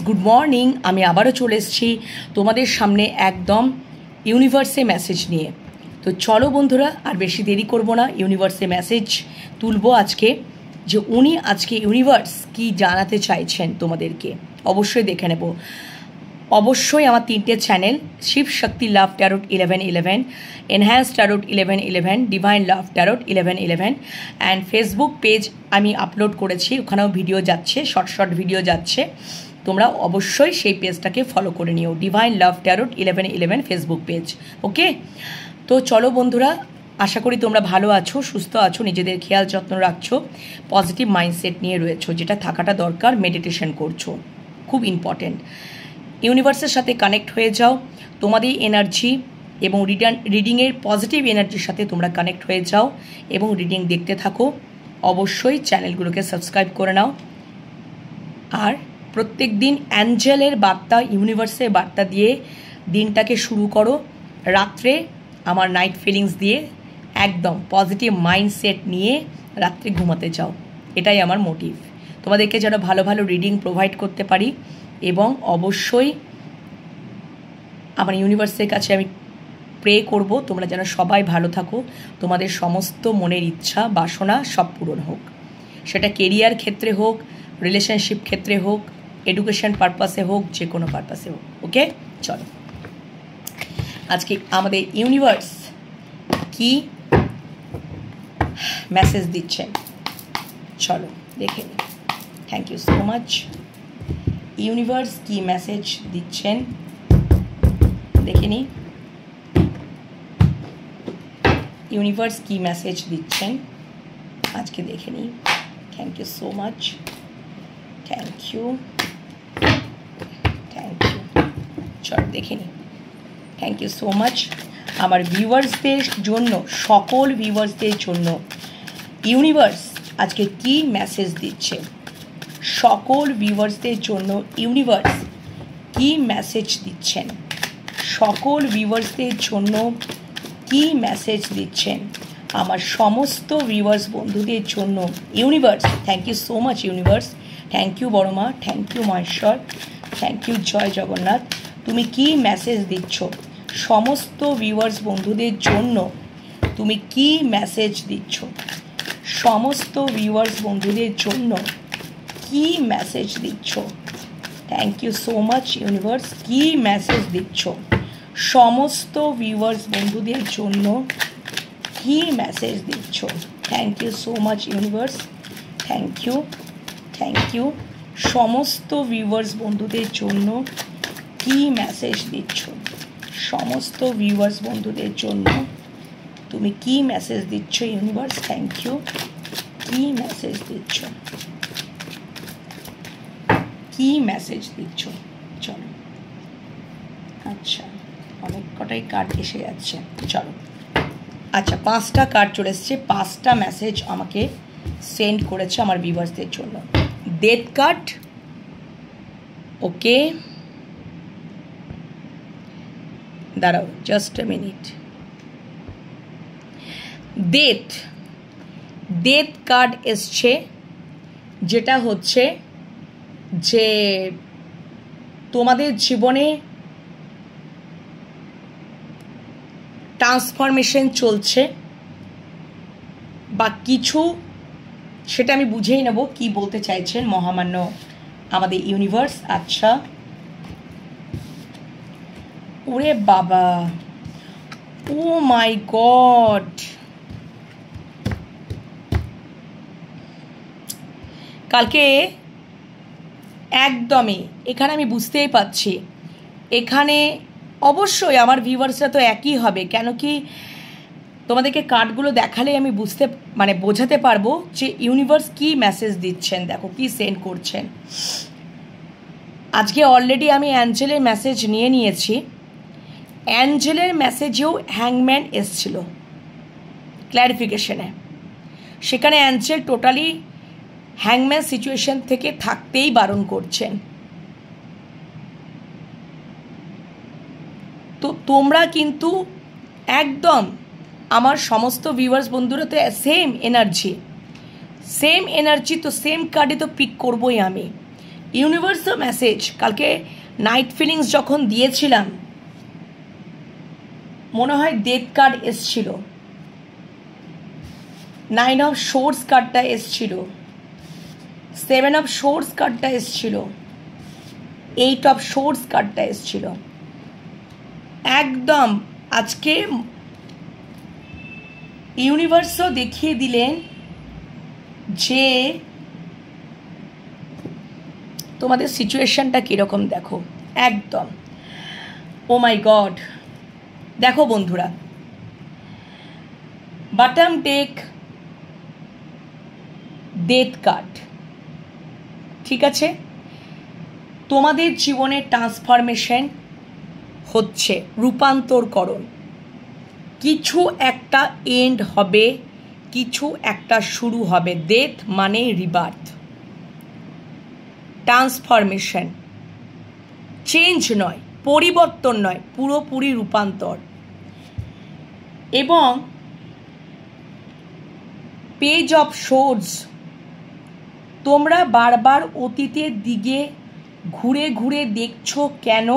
Good morning. আমি আবারও চলে এসেছি তোমাদের সামনে একদম ইউনিভার্সে মেসেজ নিয়ে। তো চলো বন্ধুরা, আর বেশি দেরি করব না, ইউনিভার্সে মেসেজ তুলবো আজকে, যে উনি আজকে ইউনিভার্স কি জানাতে চাইছেন তোমাদেরকে অবশ্যই দেখে নেব। অবশ্যই আমার 3টে channel, Shiv Shakti love tarot 1111, enhance tarot 1111, divine love tarot 1111 and Facebook page আমি আপলোড করেছি, ওখানেও ভিডিও যাচ্ছে, শর্ট ভিডিও যাচ্ছে। তোমরা অবশ্যই সেই পেজটাকে ফলো করে নিও, divine love tarot 1111 Facebook page. Okay, তো চলো বন্ধুরা, আশা করি তোমরা ভালো আছো, সুস্থ আছো, নিজেদের খেয়াল যত্ন রাখছো, পজিটিভ মাইন্ডসেট নিয়ে রয়েছো, যেটা থাকাটা দরকার। মেডিটেশন করছো, খুব ইম্পর্টেন্ট। ইউনিভার্সের সাথে কানেক্ট হয়ে যাও, তোমাদের এনার্জি এবং রিডিংয়ের পজিটিভ এনার্জির সাথে তোমরা কানেক্ট হয়ে যাও এবং রিডিং দেখতে থাকো। অবশ্যই চ্যানেলগুলোকে সাবস্ক্রাইব করে নাও। আর প্রত্যেক দিন অ্যাঞ্জেলের বার্তা, ইউনিভার্সের বার্তা দিয়ে দিনটাকে শুরু করো। রাত্রে আমার নাইট ফিলিংস দিয়ে একদম পজিটিভ মাইন্ডসেট নিয়ে রাত্রে ঘুমাতে যাও। এটাই আমার মোটিভ, তোমাদেরকে যেন ভালো ভালো রিডিং প্রোভাইড করতে পারি। এবং অবশ্যই আমার ইউনিভার্সের কাছে আমি প্রে করব তোমরা যেন সবাই ভালো থাকো, তোমাদের সমস্ত মনের ইচ্ছা বাসনা সব পূরণ হোক, সেটা কেরিয়ার ক্ষেত্রে হোক, রিলেশনশিপ ক্ষেত্রে হোক, এডুকেশন পারপাসে হোক, যে কোনো পারপাসে হোক। ওকে, চলো আজকে আমাদের ইউনিভার্স কি মেসেজ দিচ্ছেন চলো দেখে নিই। Thank you so much. Universe কি মেসেজ দিচ্ছেন দেখে নিই। ইউনিভার্স কি মেসেজ দিচ্ছেন আজকে দেখে নিই। Thank you so much, thank you, thank you. চলো দেখে নিই। Thank you so much. আমার ভিউয়ার্সদের জন্য, সকল ভিউয়ার্সদের জন্য ইউনিভার্স আজকে কি মেসেজ দিচ্ছে, সকল ভিউয়ার্সদের জন্য ইউনিভার্স কি মেসেজ দিচ্ছেন, সকল ভিউয়ার্সদের জন্য কি মেসেজ দিচ্ছেন, আমার সমস্ত ভিউয়ার্স বন্ধুদের জন্য universe. Thank you so much universe. Thank you বড় মা, thank you Maheshwar, thank you জয় জগন্নাথ। তুমি কি মেসেজ দিচ্ছ সমস্ত ভিউয়ার্স বন্ধুদের জন্য, তুমি কি মেসেজ দিচ্ছ সমস্ত ভিউয়ার্স বন্ধুদের জন্য, কি মেসেজ দিচ্ছ। Thank you so much universe. কি মেসেজ দিচ্ছ সমস্ত ভিউয়ার্স বন্ধুদের জন্য, কি মেসেজ দিচ্ছ। Thank you so much universe. Thank you, thank you. সমস্ত ভিউয়ার্স বন্ধুদের জন্য কি মেসেজ দিচ্ছ, সমস্ত ভিউয়ার্স বন্ধুদের জন্য তুমি কি মেসেজ দিচ্ছ ইউনিভার্স। Thank you. কি মেসেজ দিচ্ছ, কি মেসেজ দিচ্ছ। চলো, আচ্ছা অনেক কটাই কার্ড এসে যাচ্ছে। চলো, আচ্ছা 5টা কার্ড চলে এসছে, 5টা মেসেজ আমাকে সেন্ড করেছে আমার ভিউয়ার্সদের জন্য। ডেথ কার্ড, ওকে দাঁড়াও just a minute. Death card এসছে, যেটা হচ্ছে যে তোমাদের জীবনে ট্রান্সফরমেশন চলছে বা কিছু, সেটা আমি বুঝেই নেব কি বলতে চাইছেন মহামান্য আমাদের ইউনিভার্স। আচ্ছা, ওরে বাবা, ও মাই গড, কালকে একদমই এখানে আমি বুঝতেই পারছি, এখানে অবশ্যই আমার ভিউয়ার্সরা তো একই হবে, কেন কি তোমাদেরকে কার্ডগুলো দেখালে আমি বোঝাতে পারবো যে ইউনিভার্স কি মেসেজ দিচ্ছেন। দেখো কি সেন্ড করছেন। আজকে অলরেডি আমি অ্যাঞ্জেলের মেসেজ নিয়ে নিয়েছি। অ্যাঞ্জেলের মেসেজেও হ্যাংম্যান এসছিল ক্ল্যারিফিকেশনে, সেখানে অ্যাঞ্জেল টোটালি হ্যাংম্যান সিচুয়েশন থেকে থাকতেই বারণ করছেন। তো তোমরা কিন্তু একদম আমার সমস্ত ভিউয়ার্স বন্ধুরা তো সেম এনার্জি, তো সেম কার্ডে তো পিক করবই আমি। ইউনিভার্সাল মেসেজ কালকে নাইট ফিলিংস যখন দিয়েছিলাম, মনে হয় ডেথ কার্ড এসছিল, 9 অফ সোর্স কার্ডটা এসছিল, 7 অফ সোর্স কার্ডটা এসছিল, 8 অফ সোর্স কার্ডটা এসছিল। একদম আজকে ইউনিভার্সও দেখিয়ে দিলেন যে তোমাদের সিচুয়েশনটা কীরকম দেখো। একদম ও মাই গড। দেখো বন্ধুরা, বটম ডেক ডেথ কার্ড, ঠিক আছে, তোমাদের জীবনে ট্রান্সফরমেশন হচ্ছে, রূপান্তরকরণ, কিছু একটা এন্ড হবে, কিছু একটা শুরু হবে। ডেথ মানে রিবার্থ, ট্রান্সফরমেশন, চেঞ্জ নয়, পরিবর্তন নয়, পুরোপুরি রূপান্তর। এবং পেজ অফ সোর্স, তোমরা বারবার অতীতের দিকে ঘুরে ঘুরে দেখছো কেন?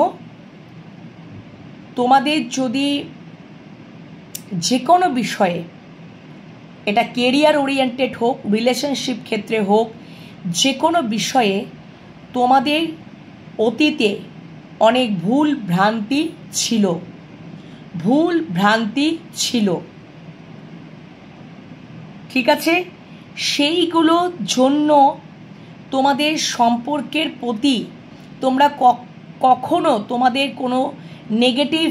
তোমাদের যদি যে কোনো বিষয়ে, এটা কেরিয়ার ওরিয়েন্টেড হোক, রিলেশনশিপ ক্ষেত্রে হোক, যে কোনো বিষয়ে তোমাদের অতীতে অনেক ভুল ভ্রান্তি ছিল, ঠিক আছে, সেইগুলোর জন্য তোমাদের সম্পর্কের প্রতি তোমরা কখনো তোমাদের কোনো নেগেটিভ,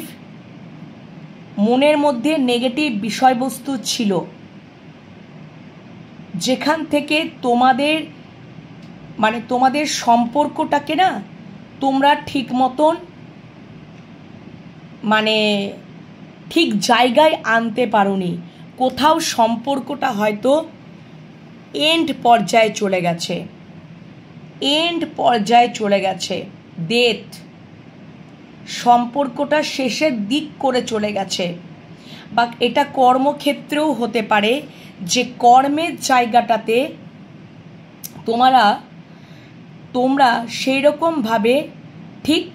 মনের মধ্যে নেগেটিভ বিষয়বস্তু ছিল, যেখান থেকে তোমাদের সম্পর্কটাকে না তোমরা ঠিক মতন ঠিক জায়গায় আনতে পারোনি। কোথাও সম্পর্কটা হয়তো এন্ড পর্যায়ে চলে গেছে, ডেথ, সম্পর্কটা শেষের দিক করে চলে গেছে। বা এটা কর্মক্ষেত্রেও হতে পারে যে কর্মের জায়গাটাতে তোমরা সেই রকমভাবে ঠিক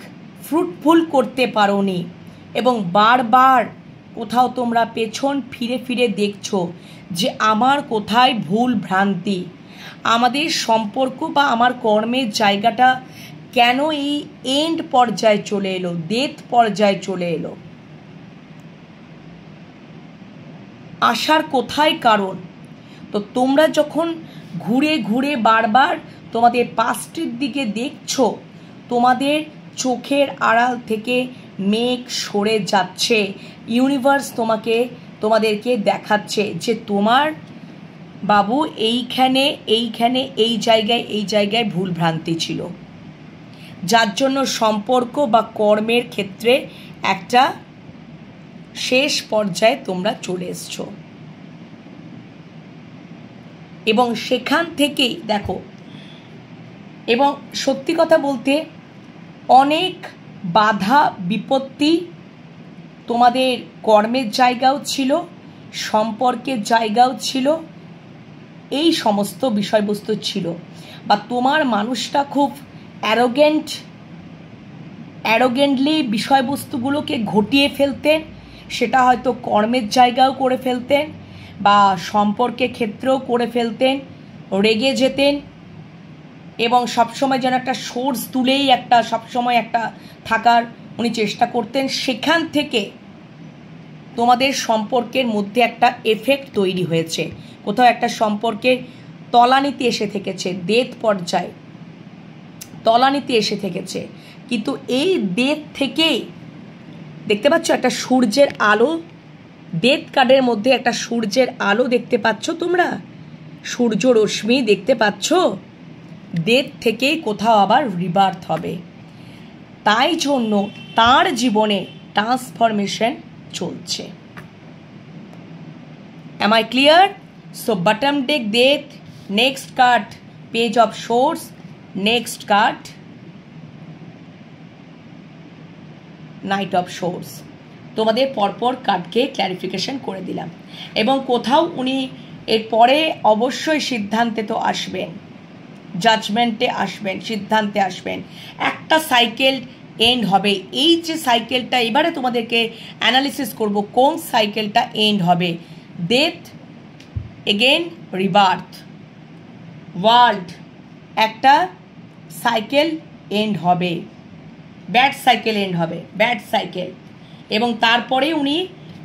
ফ্রুটফুল করতে পারোনি, এবং বারবার কোথাও তোমরা পেছন ফিরে ফিরে দেখছো যে আমার কোথায় ভুল ভ্রান্তি, আমাদের সম্পর্ক বা আমার কর্মের জায়গাটা কেন এই এন্ড পর্যায়ে চলে এলো, ডেথ পর্যায়ে চলে এলো, আসার কোথায় কারণ। তো তোমরা যখন ঘুরে ঘুরে বারবার তোমাদের পাস্টের দিকে দেখছো, তোমাদের চোখের আড়াল থেকে মেঘ সরে যাচ্ছে। ইউনিভার্স তোমাদেরকে দেখাচ্ছে যে তোমার বাবু এইখানে এই জায়গায় ভুল ভ্রান্তি ছিল, যার জন্য সম্পর্ক বা কর্মের ক্ষেত্রে একটা শেষ পর্যায়ে তোমরা চলে এসছো। এবং সেখান থেকেই দেখো, এবং সত্যি কথা বলতে অনেক বাধা বিপত্তি তোমাদের কর্মের জায়গাও ছিল, সম্পর্কের জায়গাও ছিল, এই সমস্ত বিষয়বস্তু ছিল। বা তোমার মানুষটা খুব অ্যারোগেন্টলি বিষয়বস্তুগুলোকে ঘটিয়ে ফেলতেন, সেটা হয়তো কর্মের জায়গাও করে ফেলতেন বা সম্পর্কের ক্ষেত্রেও করে ফেলতেন, রেগে যেতেন, এবং সবসময় যেন একটা সোর্স তুলেই সবসময় একটা থাকার উনি চেষ্টা করতেন। সেখান থেকে তোমাদের সম্পর্কের মধ্যে একটা এফেক্ট তৈরি হয়েছে, কোথাও একটা সম্পর্কের তলানিতে এসে থেকেছে, ডেথ পর্যায়ে তলানিতে এসে থেকেছে। কিন্তু এই ডেথ থেকেই দেখতে পাচ্ছ একটা সূর্যের আলো, ডেথ কার্ডের মধ্যে একটা সূর্যের আলো দেখতে পাচ্ছ, তোমরা সূর্য রশ্মি দেখতে পাচ্ছ, ডেথ থেকেই কোথাও আবার রিবার্থ হবে। তাই জন্য তার জীবনে ট্রান্সফরমেশন চলছে। Am I clear? So bottom deck death, next card page of swords, next card night of swords. তোমাদের পরপর কার্ডকে ক্ল্যারিফিকেশন করে দিলাম, এবং কোথাও উনি এরপরে অবশ্যই সিদ্ধান্তে তো আসবেন জাজমেন্টে আসবেন, সিদ্ধান্তে আসবেন, একটা সাইকেল এন্ড হবে। এই যে সাইকেলটা এবারে তোমাদেরকে অ্যানালিসিস করব কোন সাইকেলটা এন্ড হবে। ডেথ, এগেন রিবার্থ, ওয়ার্ল্ড, একটা সাইকেল এন্ড হবে, ব্যাড সাইকেল এন্ড হবে, ব্যাড সাইকেল। এবং তারপরে উনি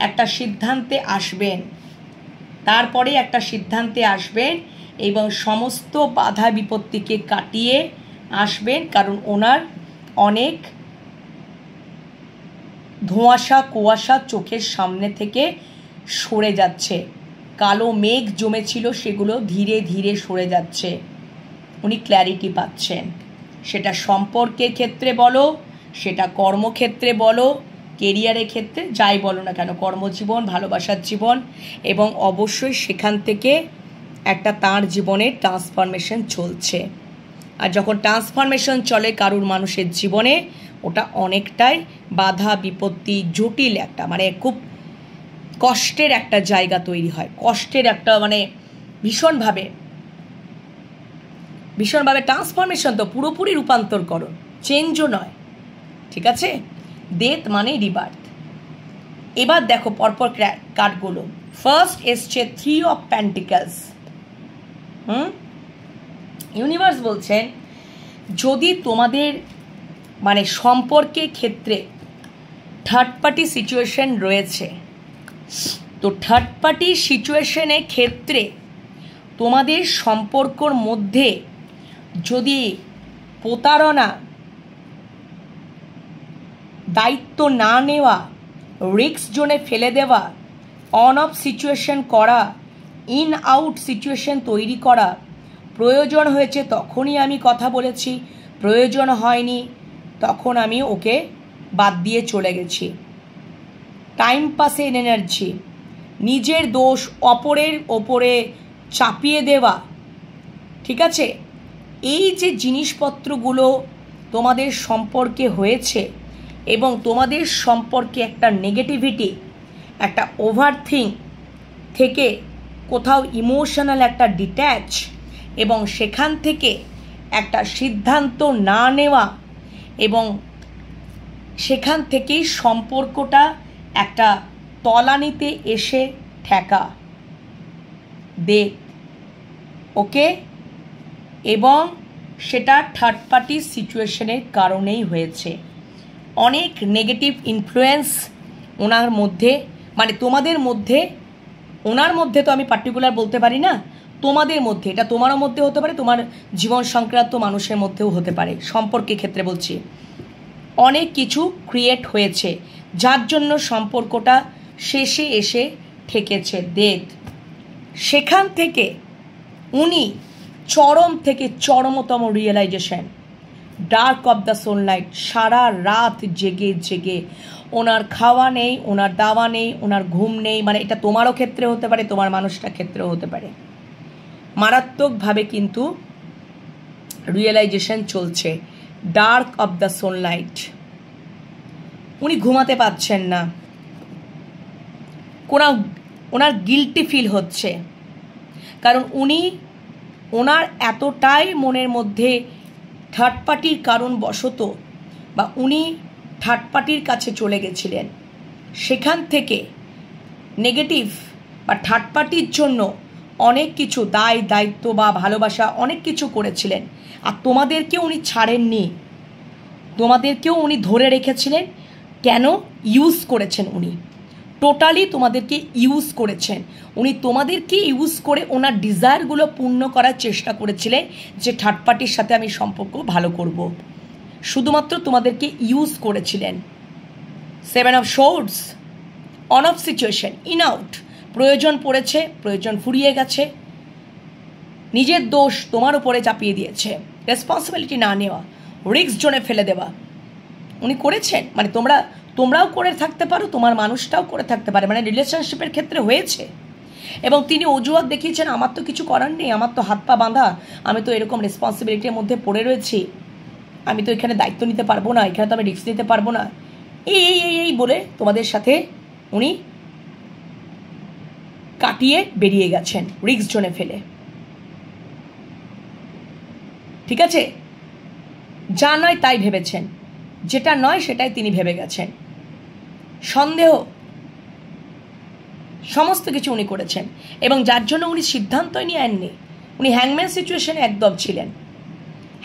একটা সিদ্ধান্তে আসবেন, তারপরে একটা সিদ্ধান্তে আসবেন এবং সমস্ত বাধা বিপত্তিকে কাটিয়ে আসবেন, কারণ ওনার অনেক ধোঁয়াশা কুয়াশা চোখের সামনে থেকে সরে যাচ্ছে, কালো মেঘ জমেছিল সেগুলো ধীরে ধীরে সরে যাচ্ছে, উনি ক্ল্যারিটি পাচ্ছেন। সেটা সম্পর্কের ক্ষেত্রে বলো, সেটা কর্মক্ষেত্রে বলো, কেরিয়ারের ক্ষেত্রে, যাই বলো না কেন, কর্মজীবন, ভালোবাসার জীবন, এবং অবশ্যই সেখান থেকে একটা তার জীবনে ট্রান্সফরমেশন চলছে। আর যখন ট্রান্সফরমেশন চলে কারুর মানুষের জীবনে, ওটা অনেকটাই বাধা বিপত্তি জটিল একটা, মানে খুব কষ্টের একটা জায়গা তৈরি হয়, কষ্টের একটা মানে ভীষণভাবে ট্রান্সফরমেশন, তো পুরোপুরি রূপান্তরকরণ, চেঞ্জও নয়, ঠিক আছে। ডেথ মানে রিবার্থ। এবার দেখো পরপর কার্ডগুলো। ফার্স্ট এসছে 3 অফ পেন্টিকলস। ইউনিভার্স বলছেন যদি তোমাদের মানে সম্পর্কের ক্ষেত্রে থার্ড পার্টি সিচুয়েশন রয়েছে, তো থার্ড পার্টি সিচুয়েশনের ক্ষেত্রে তোমাদের সম্পর্কর মধ্যে যদি প্রতারণা, দায়িত্ব না নেওয়া, রিস্ক জোনে ফেলে দেওয়া, অন অফ সিচুয়েশন করা, ইন আউট সিচুয়েশন তৈরি করা, প্রয়োজন হয়েছে তখনই আমি কথা বলেছি, প্রয়োজন হয়নি তখন আমি ওকে বাদ দিয়ে চলে গেছি, টাইম পাসের এনার্জি, নিজের দোষ অপরের ওপরে চাপিয়ে দেওয়া, ঠিক আছে, এই যে জিনিসপত্রগুলো তোমাদের সম্পর্কে হয়েছে এবং তোমাদের সম্পর্কে একটা নেগেটিভিটি, একটা ওভারথিঙ্ক থেকে কোথাও ইমোশনাল একটা ডিট্যাচ এবং সেখান থেকে একটা সিদ্ধান্ত না নেওয়া এবং সেখান থেকেই সম্পর্কটা একটা তলানিতে এসে ঠেকা, দেখ, ওকে, এবং সেটা থার্ড পার্টি সিচুয়েশনের কারণেই হয়েছে। অনেক নেগেটিভ ইনফ্লুয়েন্স ওনার মধ্যে, মানে তোমাদের মধ্যে, ওনার মধ্যে তো আমি পার্টিকুলার বলতে পারি না, তোমাদের মধ্যে, এটা তোমারও মধ্যে হতে পারে, তোমার জীবন সংক্রান্ত মানুষের মধ্যেও হতে পারে, সম্পর্কের ক্ষেত্রে বলছি, অনেক কিছু ক্রিয়েট হয়েছে যার জন্য সম্পর্কটা শেষে এসে ঠেকেছে ডেথ। সেখান থেকে উনি চরম থেকে চরমতম realisation, dark of the sunlight, সারা রাত জেগে জেগে, ওনার খাওয়া নেই, ওনার দাওয়া নেই, ওনার ঘুম নেই, মানে এটা তোমারও ক্ষেত্রে হতে পারে, তোমার মানুষটার ক্ষেত্রেও হতে পারে, মারাত্মকভাবে কিন্তু রিয়েলাইজেশন চলছে, ডার্ক অফ দ্য সানলাইট। উনি ঘুমাতে পারছেন না, ওনার গিল্টি ফিল হচ্ছে, কারণ ওনার এতটাই মনের মধ্যে থার্ড পার্টির কারণ বশত, বা উনি থার্ড পার্টির কাছে চলে গেছিলেন, সেখান থেকে নেগেটিভ বা থার্ড পার্টির জন্য অনেক কিছু দায় দায়িত্ব বা ভালোবাসা অনেক কিছু করেছিলেন, আর তোমাদেরকেও উনি ছাড়েননি, তোমাদেরকেও উনি ধরে রেখেছিলেন। কেন? ইউজ করেছেন উনি, টোটালি তোমাদেরকে ইউজ করেছেন উনি, তোমাদেরকে ইউজ করে ওনার ডিজায়ারগুলো পূর্ণ করার চেষ্টা করেছিলেন যে থার্ড পার্টির সাথে আমি সম্পর্ক ভালো করব, শুধুমাত্র তোমাদেরকে ইউজ করেছিলেন। 7 of swords, on of situation, in out, প্রয়োজন পড়েছে, প্রয়োজন ফুরিয়ে গেছে, নিজের দোষ তোমার উপরে চাপিয়ে দিয়েছে, রেসপন্সিবিলিটি না নেওয়া, রিস্ক জোনে ফেলে দেওয়া উনি করেছেন। মানে তোমরাও করে থাকতে পারো, তোমার মানুষটাও করে থাকতে পারে, মানে রিলেশনশিপের ক্ষেত্রে হয়েছে। এবং তিনি অজুহাত দেখিয়েছেন, আমার তো কিছু করার নেই, আমার তো হাত পা বাঁধা, আমি তো এরকম রেসপন্সিবিলিটির মধ্যে পড়ে রয়েছি, আমি তো এখানে দায়িত্ব নিতে পারবো না, এখানে তো আমি রিস্ক নিতে পারবো না, এই বলে তোমাদের সাথে উনি কাটিয়ে বেরিয়ে গেছেন রিস্ক জোনে ফেলে। ঠিক আছে, যা নয় তাই ভেবেছেন, যেটা নয় সেটাই তিনি ভেবে গেছেন। সন্দেহ সমস্ত কিছু উনি করেছেন, এবং যার জন্য উনি সিদ্ধান্তই নিয়ে আননি। উনি হ্যাংম্যান সিচুয়েশনে একদম ছিলেন,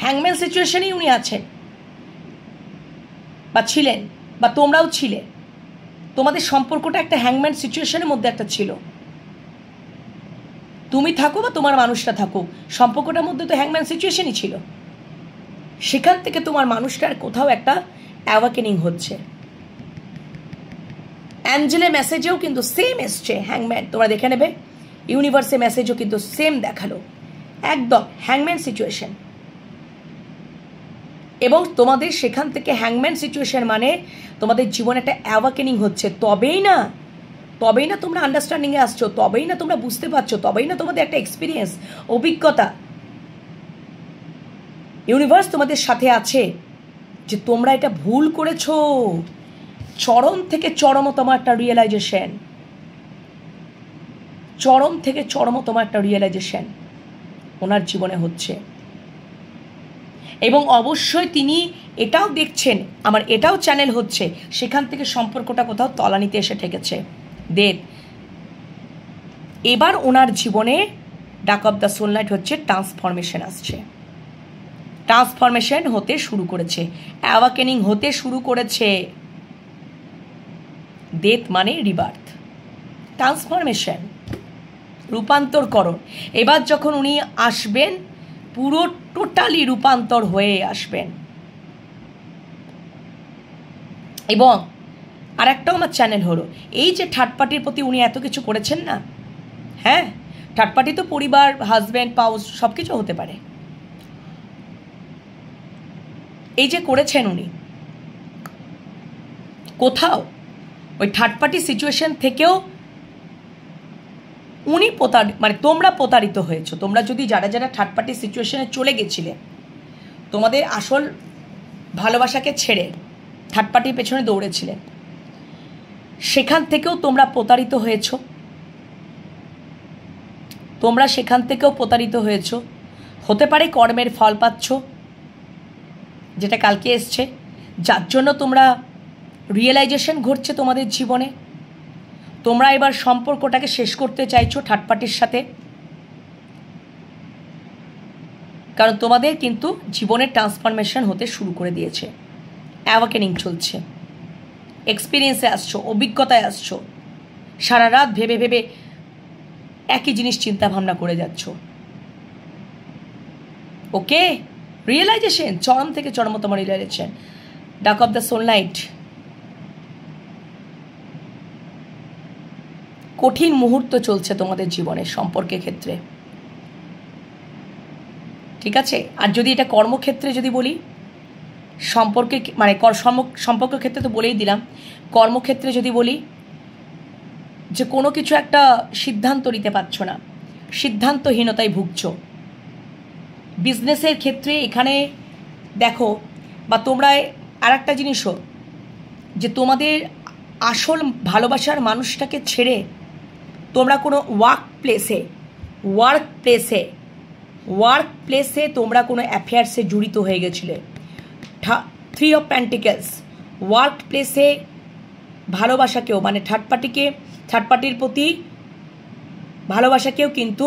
হ্যাংম্যান সিচুয়েশনেই উনি আছেন বা ছিলেন, বা তোমরাও ছিলে। তোমাদের সম্পর্কটা একটা হ্যাংম্যান সিচুয়েশনের মধ্যে একটা ছিল। তুমি থাকো বা তোমার মানুষটা থাকো, সম্পর্কটার মধ্যে তো হ্যাংম্যান সিচুয়েশনই ছিল। সেখান থেকে তোমার মানুষটার কোথাও একটা অ্যাওয়াকেনিং হচ্ছে। অ্যাঞ্জেলের মেসেজেও কিন্তু সেম এসছে হ্যাংম্যান, তোমরা দেখে নেবে। ইউনিভার্সের মেসেজও কিন্তু সেম দেখালো, একদম হ্যাংম্যান সিচুয়েশন। এবং তোমাদের সেখান থেকে হ্যাংম্যান সিচুয়েশন মানে তোমাদের জীবনে একটা অ্যাওয়াকেনিং হচ্ছে। তবেই না তোমরা আন্ডারস্ট্যান্ডিংয়ে আসছো, তবেই না তোমরা বুঝতে পারছো, তবেই না তোমাদের একটা এক্সপিরিয়েন্স, অভিজ্ঞতা। ইউনিভার্স তোমাদের সাথে আছে যে তোমরা এটা ভুল করেছো। চরম থেকে চরমতম একটা রিয়েলাইজেশন, চরম থেকে চরমতম একটা রিয়েলাইজেশন ওনার জীবনে হচ্ছে। এবং অবশ্যই তিনি এটাও দেখছেন, আমার এটাও চ্যানেল হচ্ছে, সেখান থেকে সম্পর্কটা কোথাও তলানিতে এসে ঠেকেছে। এবার ওনার জীবনে ডাক অফ দ্য সোল নাইট হচ্ছে ট্রান্সফরমেশন আসছে, ট্রান্সফরমেশন হতে শুরু করেছে, অ্যাওয়াকেনিং হতে শুরু করেছে। ডেথ মানে রিবার্থ, ট্রান্সফরমেশন, রূপান্তরকরণ। এবার যখন উনি আসবেন পুরো টোটালি রূপান্তর হয়ে আসবেন। এবং আর একটাও আমার চ্যানেল হলো, এই যে থার্ড পার্টির প্রতি উনি এত কিছু করেছেন না, হ্যাঁ থার্ড পার্টি তো পরিবার, হাজব্যান্ড, পাউস সব কিছু হতে পারে। এই যে করেছেন উনি, কোথাও ওই থার্ড পার্টি সিচুয়েশন থেকেও উনি মানে তোমরা প্রতারিত হয়েছো। তোমরা যদি যারা যারা থার্ড পার্টি সিচুয়েশনে চলে গেছিলে, তোমাদের আসল ভালোবাসাকে ছেড়ে থার্ড পার্টির পেছনে দৌড়েছিলেন, সেখান থেকেও তোমরা প্রতারিত হয়েছো। তোমরা সেখান থেকেও প্রতারিত হয়েছো। হতে পারে কর্মের ফল পাচ্ছ, যেটা কালকে এসছে, যার জন্য তোমরা রিয়েলাইজেশন ঘটছে তোমাদের জীবনে। তোমরা এবার সম্পর্কটাকে শেষ করতে চাইছো থার্ড পার্টির সাথে, কারণ তোমাদের কিন্তু জীবনের ট্রান্সফরমেশন হতে শুরু করে দিয়েছে, অ্যাওয়াকেনিং চলছে, এক্সপিরিয়েন্সে আসছো, অভিজ্ঞতায় আসছো। সারা রাত ভেবে ভেবে একই জিনিস চিন্তা ভাবনা করে যাচ্ছ। ওকে, রিয়েলাইজেশন, চরম থেকে চরমতম রিয়েলাইজেশন, ডাক অফ দ্য সোল নাইট। কঠিন মুহূর্ত চলছে তোমাদের জীবনে সম্পর্কের ক্ষেত্রে, ঠিক আছে। আর যদি এটা কর্মক্ষেত্রে যদি বলি, সম্পর্কে মানে সম্পর্কের ক্ষেত্রে তো বলেই দিলাম, কর্মক্ষেত্রে যদি বলি যে কোনো কিছু একটা সিদ্ধান্ত নিতে পারছো না, সিদ্ধান্তহীনতায় ভুগছো। বিজনেসের ক্ষেত্রে এখানে দেখো, বা তোমরা আর একটা জিনিসও, যে তোমাদের আসল ভালোবাসার মানুষটাকে ছেড়ে তোমরা কোনো ওয়ার্ক প্লেসে তোমরা কোনো অ্যাফেয়ার্সে জড়িত হয়ে গেছিলে। 3 অফ পেন্টিকলস, ওয়ার্ক প্লেসে ভালোবাসাকেও মানে থার্ড পার্টির প্রতি ভালোবাসাকেও কিন্তু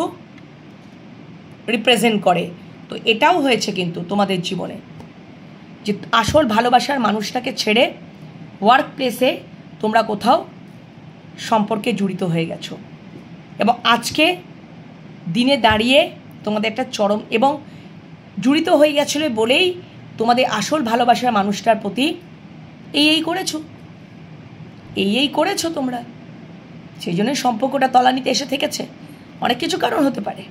রিপ্রেজেন্ট করে। তো এটাও হয়েছে কিন্তু তোমাদের জীবনে, যে আসল ভালোবাসার মানুষটাকে ছেড়ে ওয়ার্ক প্লেসে তোমরা কোথাও সম্পর্কে জড়িত হয়ে গেছো। এবং আজকে দিনে দাঁড়িয়ে তোমাদের একটা চরম, এবং জড়িত হয়ে গেছিলো বলেই তোমাদের আসল ভালোবাসার মানুষটার প্রতি এই করেছো তোমরা, সেই জন্যই সম্পর্কটা তলানিতে এসে থেকেছে। অনেক কিছু কারণ হতে পারে।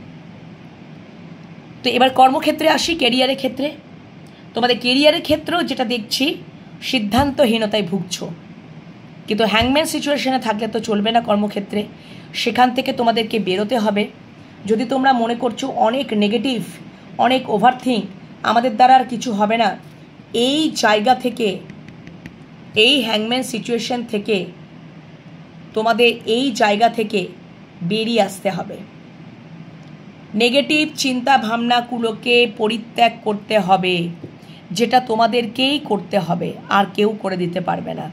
তো এবার কর্মক্ষেত্রে আসি, কেরিয়ারের ক্ষেত্রে। তোমাদের কেরিয়ারের ক্ষেত্রেও যেটা দেখছি, সিদ্ধান্তহীনতায় ভুগছো। কিন্তু হ্যাংম্যান সিচুয়েশনে থাকলে তো চলবে না কর্মক্ষেত্রে, সেখান থেকে তোমাদেরকে বেরোতে হবে। যদি তোমরা মনে করছো অনেক নেগেটিভ, অনেক ওভারথিঙ্ক, আমাদের দ্বারা আর কিছু হবে না, এই জায়গা থেকে, এই হ্যাংম্যান সিচুয়েশন থেকে তোমাদের এই জায়গা থেকে বেরিয়ে আসতে হবে। নেগেটিভ চিন্তা ভাবনাগুলোকে পরিত্যাগ করতে হবে, যেটা তোমাদেরকেই করতে হবে, আর কেউ করে দিতে পারবে না।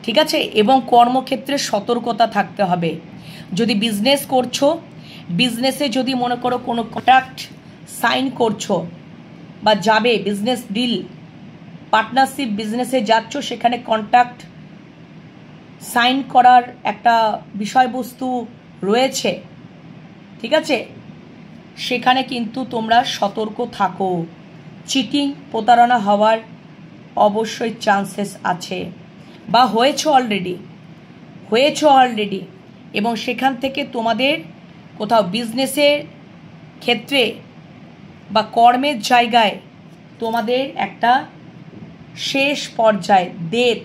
ঠিক আছে? এবং কর্মক্ষেত্রে সতর্কতা থাকতে হবে। যদি বিজনেস করছো, বিজনেসে যদি মনে করো কোনো কন্ট্রাক্ট সাইন করছো বা যাবে, বিজনেস ডিল পার্টনারশিপ বিজনেসে যাচ্ছ, সেখানে কন্ট্রাক্ট সাইন করার একটা বিষয়বস্তু রয়েছে, ঠিক আছে, সেখানে কিন্তু তোমরা সতর্ক থাকো। চিটিং প্রতারণা হওয়ার অবশ্যই চান্সেস আছে, বা হয়েছে অলরেডি, এবং সেখান থেকে তোমাদের কোথাও বিজনেসের ক্ষেত্রে বা কর্মের জায়গায় তোমাদের একটা শেষ পর্যায়ে ডেথ,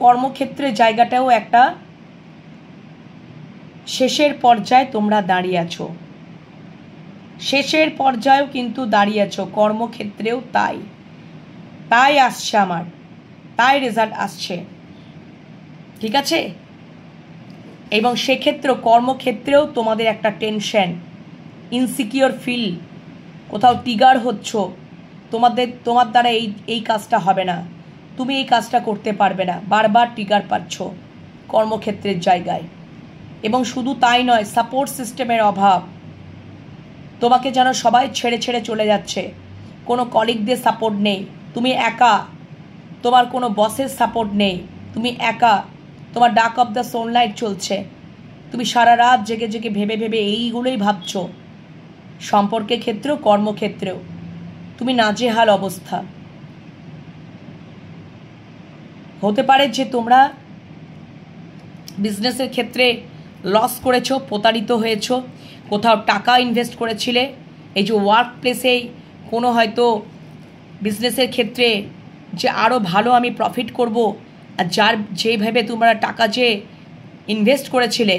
কর্মক্ষেত্রে জায়গাটাও একটা শেষের পর্যায়ে তোমরা দাঁড়িয়ে আছো, শেষের পর্যায়েও কিন্তু দাঁড়িয়ে আছো, কর্মক্ষেত্রেও তাই আসছে আমার, তাই রেজাল্ট আসছে, ঠিক আছে। এবং সেক্ষেত্রেও কর্মক্ষেত্রেও তোমাদের একটা টেনশন, ইনসিকিওর ফিল, কোথাও ট্রিগার হচ্ছ, তোমার দ্বারা এই কাজটা হবে না, তুমি এই কাজটা করতে পারবে না, বারবার ট্রিগার পাচ্ছ কর্মক্ষেত্রের জায়গায়। এবং শুধু তাই নয়, সাপোর্ট সিস্টেমের অভাব, তোমাকে যেন সবাই ছেড়ে ছেড়ে চলে যাচ্ছে, কোনো কলিগদের সাপোর্ট নেই, তুমি একা, তোমার কোনো বসের সাপোর্ট নেই, তুমি একা, তোমার ডাক অফ দ্য সানলাইট চলছে, তুমি সারা রাত জেগে জেগে ভেবে ভেবে এইগুলোই ভাবছো, সম্পর্কের ক্ষেত্রেও কর্মক্ষেত্রেও তুমি নাজেহাল অবস্থা। হতে পারে যে তোমরা বিজনেসের ক্ষেত্রে লস করেছো, প্রতারিত হয়েছো, কোথাও টাকা ইনভেস্ট করেছিলে, এই যে ওয়ার্ক প্লেসে কোনো হয়তো বিজনেসের ক্ষেত্রে যে আরও ভালো আমি প্রফিট করব, আর যেভাবে তোমরা টাকা যে ইনভেস্ট করেছিলে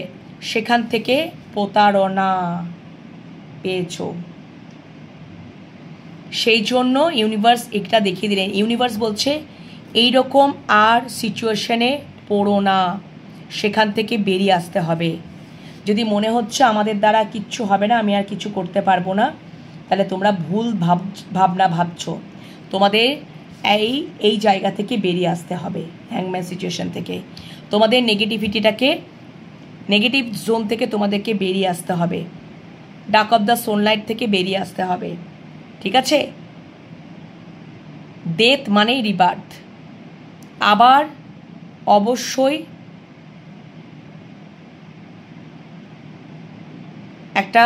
সেখান থেকে প্রতারণা পেয়েছো, সেই জন্য ইউনিভার্স এটা দেখিয়ে দিলেন। ইউনিভার্স বলছে এই রকম আর সিচুয়েশনে পড়ো না, সেখান থেকে বেরিয়ে আসতে হবে। যদি মনে হচ্ছে আমাদের দ্বারা কিচ্ছু হবে না, আমি আর কিছু করতে পারবো না, তাহলে তোমরা ভুল ভাবনা ভাবছো। তোমাদের এই জায়গা থেকে বেরিয়ে আসতে হবে, হ্যাংম্যান সিচুয়েশন থেকে, তোমাদের নেগেটিভ জোন থেকে তোমাদেরকে বেরিয়ে আসতে হবে, ডাক অফ দ্য সানলাইট থেকে বেরিয়ে আসতে হবে, ঠিক আছে। ডেথ মানেই রিবার্থ, আবার অবশ্যই একটা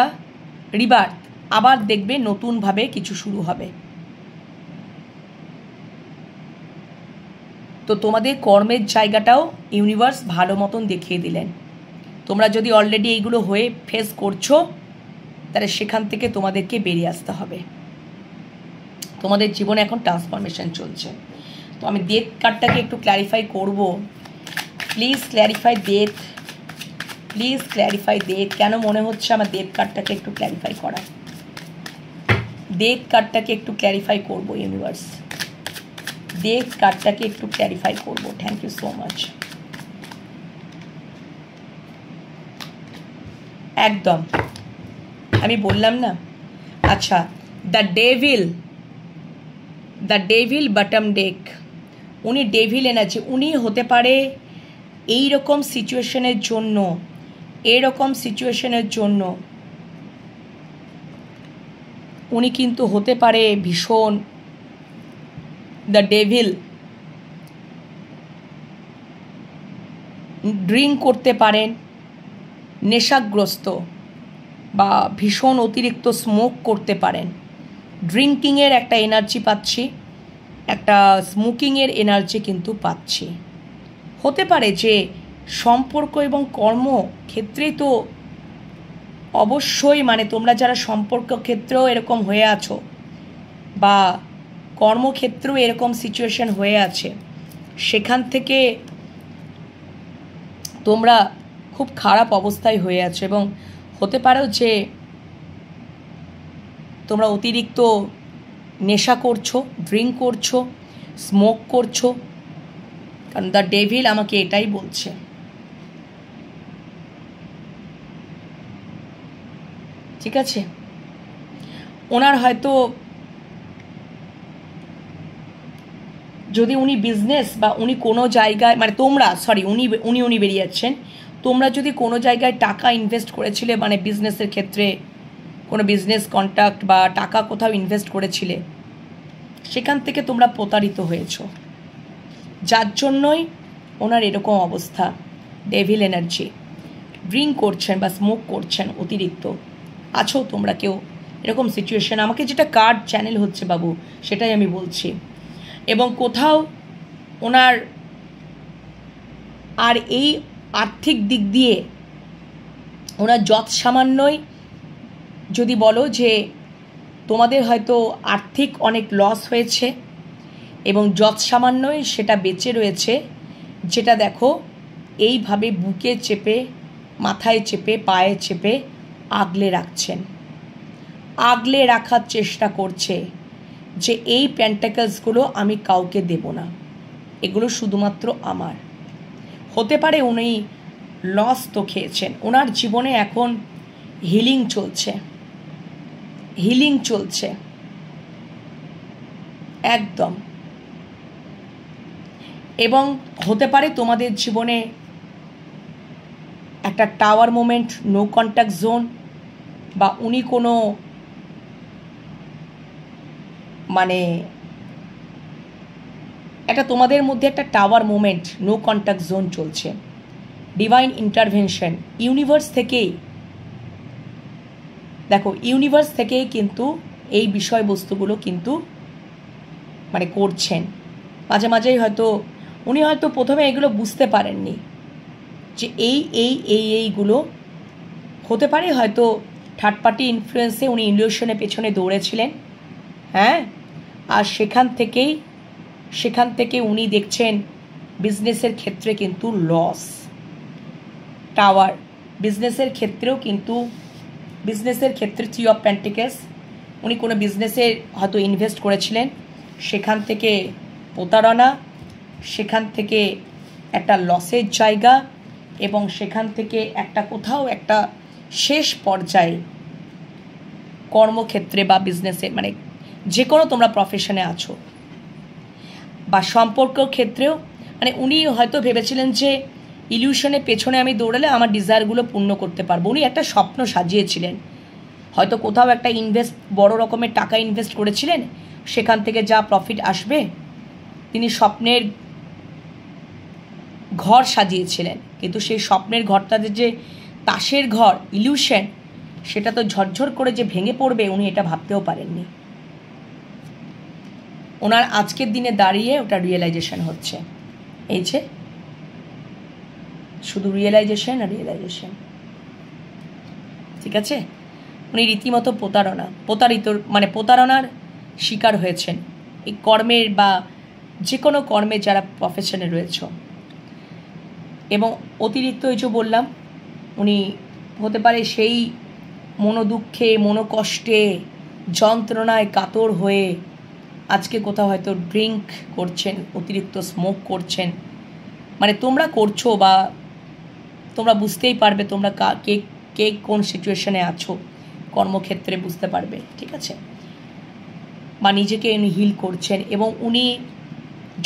রিবার্থ, আবার দেখবে নতুনভাবে কিছু শুরু হবে। তো তোমাদের কর্মের জায়গাটাও ইউনিভার্স ভালো মতন দেখিয়ে দিলেন। তোমরা যদি অলরেডি এইগুলো হয়ে ফেস করছো, তাহলে সেখান থেকে তোমাদেরকে বেরিয়ে আসতে হবে। তোমাদের জীবনে এখন ট্রান্সফরমেশন চলছে। তো আমি ডেথ কার্ডটাকে একটু ক্ল্যারিফাই করব। Please clarify death. কেন মনে হচ্ছে আমার ডেথ কার্ডটাকে একটু ক্ল্যারিফাই করা, ডেথ কার্ডটাকে একটু ক্ল্যারিফাই করবো ইউনিভার্স, ডেথ কার্ডটাকে একটু ক্ল্যারিফাই করবো। Thank you so much. একদম আমি বললাম না। আচ্ছা, দ্য ডেভিল বটম ডেক, উনি ডেভিল এনার্জি, উনি হতে পারে এরকম সিচুয়েশনের জন্য উনি কিন্তু হতে পারে ভীষণ দ্য ডেভিল, ড্রিঙ্ক করতে পারেন, নেশাগ্রস্ত বা ভীষণ অতিরিক্ত স্মোক করতে পারেন। ড্রিঙ্কিংয়ের একটা এনার্জি পাচ্ছি, একটা স্মোকিংয়ের এনার্জি কিন্তু পাচ্ছি। হতে পারে যে সম্পর্ক এবং কর্মক্ষেত্রেই তো অবশ্যই, মানে তোমরা যারা সম্পর্ক ক্ষেত্রেও এরকম হয়ে আছো বা কর্মক্ষেত্রেও এরকম সিচুয়েশন হয়ে আছে, সেখান থেকে তোমরা খুব খারাপ অবস্থায় হয়ে আছো, এবং হতে পারেও যে তোমরা অতিরিক্ত নেশা করছো, ড্রিঙ্ক করছো, স্মোক করছো, কারণ দ্য ডেভিল আমাকে এটাই বলছে। ঠিক আছে, ওনার হয়তো যদি উনি বিজনেস বা উনি কোনো জায়গায়, মানে তোমরা সরি উনি বেরিয়ে যাচ্ছেন, তোমরা যদি কোনো জায়গায় টাকা ইনভেস্ট করেছিলে, মানে বিজনেসের ক্ষেত্রে কোনো বিজনেস কন্ট্যাক্ট বা টাকা কোথাও ইনভেস্ট করেছিলে, সেখান থেকে তোমরা প্রতারিত হয়েছ, যার জন্যই ওনার এরকম অবস্থা। ডেভিল এনার্জি, ড্রিঙ্ক করছেন বা স্মোক করছেন অতিরিক্ত, আছো তোমরা কেউ এরকম সিচুয়েশন। আমাকে যেটা কার্ড চ্যানেল হচ্ছে বাবু সেটাই আমি বলছি। এবং কোথাও ওনার আর এই আর্থিক দিক দিয়ে ওনার যৎ সামান্যই, যদি বলো যে তোমাদের হয়তো আর্থিক অনেক লস হয়েছে এবং যৎ সামান্যই সেটা বেঁচে রয়েছে, যেটা দেখো এইভাবে বুকে চেপে, মাথায় চেপে, পায়ে চেপে আগলে রাখছেন, আগলে রাখার চেষ্টা করছে যে এই পেন্টাকলসগুলো আমি কাউকে দেব না, এগুলো শুধুমাত্র আমার। হতে পারে উনি লস তো খেয়েছেন, ওনার জীবনে এখন হিলিং চলছে, হিলিং চলছে একদম। এবং হতে পারে তোমাদের জীবনে একটা tower moment, no contact zone, বা উনি কোনো মানে একটা তোমাদের মধ্যে একটা tower moment, no contact zone চলছে। ডিভাইন ইন্টারভেনশন ইউনিভার্স থেকেই, দেখো ইউনিভার্স থেকেই কিন্তু এই বিষয়বস্তুগুলো কিন্তু মানে করছেন। মাঝে মাঝেই হয়তো উনি হয়তো প্রথমে এগুলো বুঝতে পারেননি যে এইগুলো হতে পারে, হয়তো থার্ড পার্টি ইনফ্লুয়েন্সে উনি ইলিউশনের পেছনে দৌড়েছিলেন, হ্যাঁ, আর সেখান থেকে উনি দেখছেন বিজনেসের ক্ষেত্রে কিন্তু লস। টাওয়ার বিজনেসের ক্ষেত্রেও কিন্তু, বিজনেসের ক্ষেত্রে থ্রি অফ পেন্টিকলস, উনি কোনো বিজনেসে হয়তো ইনভেস্ট করেছিলেন, সেখান থেকে প্রতারণা, সেখান থেকে একটা লসের জায়গা, এবং সেখান থেকে একটা কোথাও একটা শেষ পর্যায়ে কর্মক্ষেত্রে বা বিজনেসে, মানে যে কোনো তোমরা প্রফেশনে আছো বা সম্পর্ক ক্ষেত্রেও, মানে উনি হয়তো ভেবেছিলেন যে ইলিউশনের পেছনে আমি দৌড়ালে আমার ডিজায়ারগুলো পূর্ণ করতে পারবো। উনি একটা স্বপ্ন সাজিয়েছিলেন, হয়তো কোথাও একটা বড় রকমের টাকা ইনভেস্ট করেছিলেন, সেখান থেকে যা প্রফিট আসবে তিনি স্বপ্নের ঘর সাজিয়েছিলেন, কিন্তু সেই স্বপ্নের ঘরটাতে যে তাসের ঘর ইলিউশন, সেটা তো ঝরঝর করে যে ভেঙে পড়বে উনি এটা ভাবতেও পারেননি। ওনার আজকের দিনে দাঁড়িয়ে ওটা রিয়েলাইজেশন হচ্ছে, এই যে শুধু রিয়েলাইজেশন আর রিয়েলাইজেশন। ঠিক আছে, উনি রীতিমতো প্রতারণার শিকার হয়েছেন এই কর্মের বা যে কোনো কর্মে যারা প্রফেশনে রয়েছে। এবং অতিরিক্ত এই যে বললাম, উনি হতে পারে সেই মনোদুঃখে, মনোকষ্টে, যন্ত্রণায় কাতর হয়ে আজকে কোথাও হয়তো ড্রিঙ্ক করছেন, অতিরিক্ত স্মোক করছেন, মানে তোমরা করছো বা তোমরা বুঝতেই পারবে তোমরা কে কোন সিচুয়েশনে আছো, কর্মক্ষেত্রে বুঝতে পারবে। ঠিক আছে, বা নিজেকে উনি হিল করছেন। এবং উনি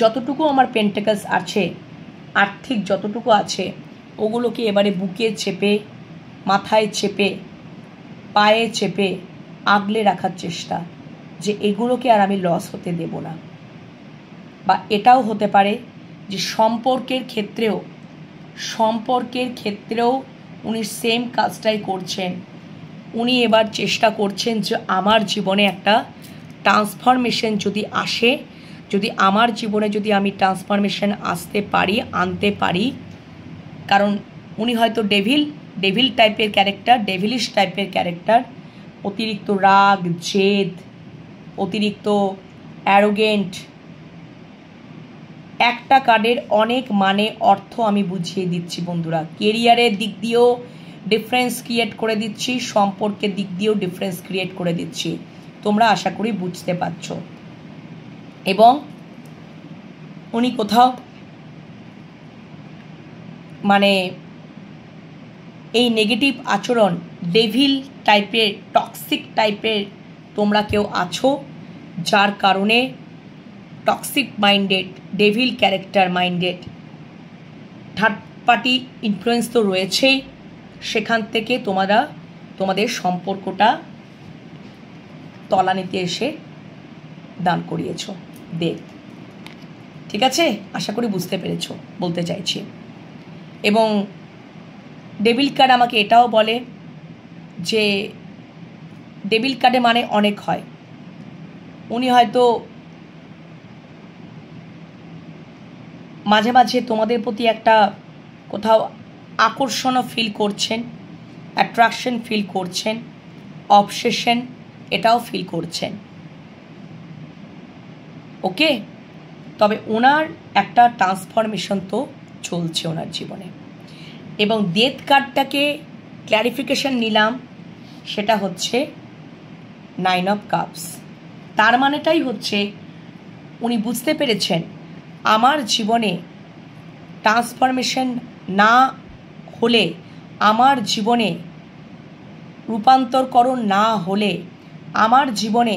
যতটুকু আমার পেন্টাকলস আছে, আর্থিক যতটুকু আছে, ওগুলোকে এবারে বুকে চেপে, মাথায় চেপে, পায়ে চেপে আগলে রাখার চেষ্টা, যে এগুলোকে আর আমি লস হতে দেব না। বা এটাও হতে পারে যে সম্পর্কের ক্ষেত্রেও উনি সেম কাজটাই করছেন। উনি এবার চেষ্টা করছেন যে আমার জীবনে একটা ট্রান্সফরমেশন যদি আসে, যদি আমার জীবনে যদি আমি ট্রান্সফরমেশন আনতে পারি, কারণ উনি হয়তো ডেভিল টাইপের ক্যারেক্টার, ডেভিলিশ টাইপের ক্যারেক্টার, অতিরিক্ত রাগ, জেদ, অতিরিক্ত অ্যারোগেন্ট। একটা কার্ডের অনেক মানে অর্থ আমি বুঝিয়ে দিচ্ছি বন্ধুরা। কেরিয়ারের দিক দিয়েও ডিফারেন্স ক্রিয়েট করে দিচ্ছি, সম্পর্কের দিক দিয়েও ডিফারেন্স ক্রিয়েট করে দিচ্ছি, তোমরা আশা করি বুঝতে পারছো। এবং উনি কোথাও মানে এই নেগেটিভ আচরণ, ডেভিল টাইপের, টক্সিক টাইপের তোমরা কেউ আছো, যার কারণে toxic minded, devil character minded, third party influence তো রয়েছেই, সেখান থেকে তোমাদের সম্পর্কটা তলানিতে এসে দান করিয়েছ। ঠিক আছে, আশা করি বুঝতে পেরেছো বলতে চাইছি। এবং ডেভিল কার্ড আমাকে এটাও বলে যে ডেভিল কার্ডে মানে অনেক হয়, উনি হয়তো মাঝে মাঝে তোমাদের প্রতি একটা কোথাও আকর্ষণও ফিল করছেন, অ্যাট্রাকশন ফিল করছেন, অবসেশন এটাও ফিল করছেন। ওকে, তবে ওনার একটা ট্রান্সফরমেশন তো চলছে ওনার জীবনে। এবং ডেথ কার্ডটাকে ক্ল্যারিফিকেশন নিলাম, সেটা হচ্ছে 9 অফ কাপস। তার মানেটাই হচ্ছে উনি বুঝতে পেরেছেন আমার জীবনে ট্রান্সফরমেশন না হলে, আমার জীবনে রূপান্তরকরণ না হলে, আমার জীবনে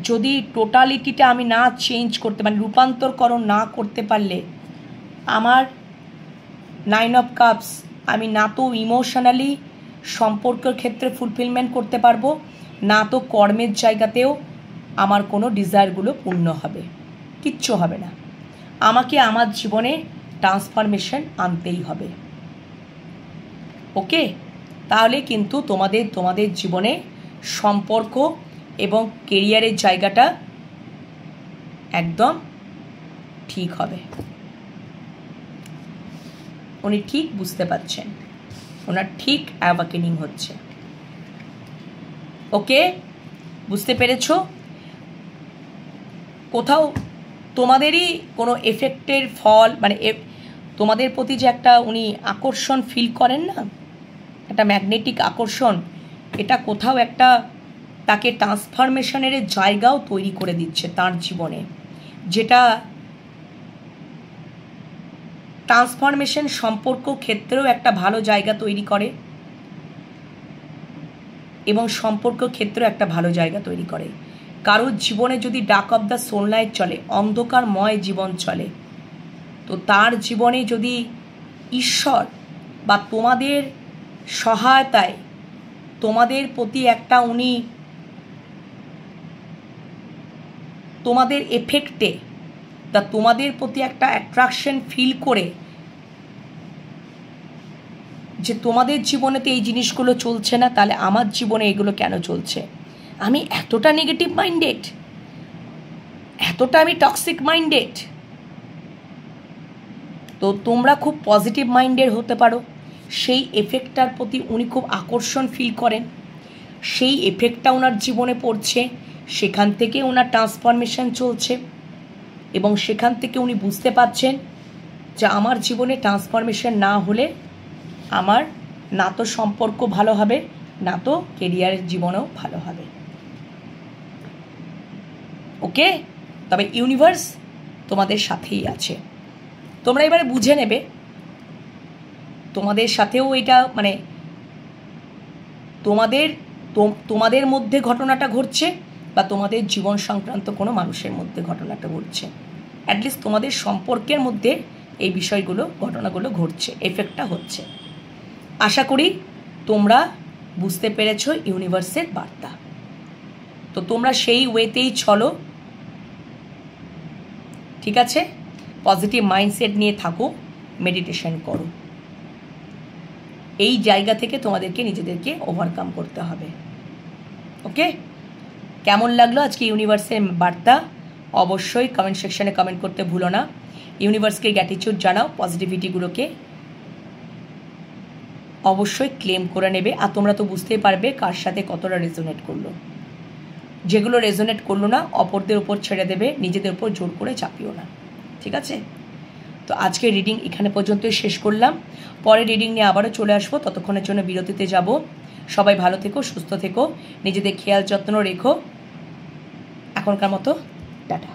যদি টোটালিটিটা আমি না চেঞ্জ করতে, মানে রূপান্তরকরণ না করতে পারলে আমার 9 অফ কাপস আমি না তো ইমোশনালি সম্পর্কের ক্ষেত্রে ফুলফিলমেন্ট করতে পারবো, না তো কর্মের জায়গাতেও আমার কোনো ডিজায়ারগুলো পূর্ণ হবে, কিচ্ছু হবে না। আমাকে আমার জীবনে ট্রান্সফরমেশন আনতেই হবে। ওকে, তাহলে কিন্তু তোমাদের জীবনে সম্পর্ক এবং কেরিয়ারের জায়গাটা একদম ঠিক হবে। উনি ঠিক বুঝতে পারছেন, ওনার ঠিক অ্যাওয়াকেনিং হচ্ছে। ওকে, বুঝতে পেরেছো? কোথাও তোমাদেরই কোনো এফেক্টের ফল, মানে তোমাদের প্রতি যে একটা উনি আকর্ষণ ফিল করেন না, একটা ম্যাগনেটিক আকর্ষণ, এটা কোথাও একটা তাকে ট্রান্সফরমেশনের জায়গাও তৈরি করে দিচ্ছে তার জীবনে, যেটা ট্রান্সফরমেশন সম্পর্ক ক্ষেত্রেও একটা ভালো জায়গা তৈরি করে এবং সম্পর্ক ক্ষেত্রেও একটা ভালো জায়গা তৈরি করে। কারোর জীবনে যদি dark of the soul night চলে, অন্ধকারময় জীবন চলে, তো তার জীবনে যদি ঈশ্বর বা তোমাদের সহায়তায়, তোমাদের প্রতি একটা উনি, তোমাদের এফেক্টে তা তোমাদের প্রতি একটা অ্যাট্রাকশন ফিল করে যে তোমাদের জীবনে তো এই জিনিসগুলো চলছে না, তাহলে আমার জীবনে এগুলো কেন চলছে? আমি এতটা নেগেটিভ মাইন্ডেড, এতটা আমি টক্সিক মাইন্ডেড। তো তোমরা খুব পজিটিভ মাইন্ডের হতে পারো, সেই এফেক্টটার প্রতি উনি খুব আকর্ষণ ফিল করেন, সেই এফেক্টটা ওনার জীবনে পড়ছে, সেখান থেকে ওনার ট্রান্সফরমেশন চলছে এবং সেখান থেকে উনি বুঝতে পারছেন যে আমার জীবনে ট্রান্সফরমেশন না হলে আমার না তো সম্পর্ক ভালো হবে, না তো কেরিয়ারের জীবনেও ভালো হবে। ওকে, তবে ইউনিভার্স তোমাদের সাথেই আছে। তোমরা এবারে বুঝে নেবে তোমাদের সাথেও এটা, মানে তোমাদের মধ্যে ঘটনাটা ঘটছে বা তোমাদের জীবন সংক্রান্ত কোনো মানুষের মধ্যে ঘটনাটা ঘটছে, অ্যাটলিস্ট তোমাদের সম্পর্কের মধ্যে এই বিষয়গুলো, ঘটনাগুলো ঘটছে, এফেক্টটা হচ্ছে। আশা করি তোমরা বুঝতে পেরেছো ইউনিভার্সের বার্তা। তো তোমরা সেই ওয়েতেই চলো, ঠিক আছে? পজিটিভ মাইন্ডসেট নিয়ে থাকো, মেডিটেশন করো। এই জায়গা থেকে তোমাদেরকে নিজেদেরকে ওভারকাম করতে হবে। ওকে, কেমন লাগলো আজকে ইউনিভার্সের বার্তা? অবশ্যই কমেন্ট সেকশনে কমেন্ট করতে ভুলো না। ইউনিভার্সকে গ্র্যাটিটিউড জানাও, পজিটিভিটিগুলোকে অবশ্যই ক্লেম করে নেবে। আর তোমরা তো বুঝতেই পারবে কার সাথে কতটা রেজোনেট করলো। যেগুলো রেজোনেট করলো না অপরদের উপর ছেড়ে দেবে, নিজেদের উপর জোর করে চাপিও না, ঠিক আছে? তো আজকে রিডিং এখানে পর্যন্তই শেষ করলাম। পরে রিডিং নিয়ে আবারও চলে আসবো, ততক্ষণের জন্য বিরতিতে যাব। সবাই ভালো থেকো, সুস্থ থেকো, নিজেদের খেয়াল যত্ন রেখো। এখনকার মতো টাটা।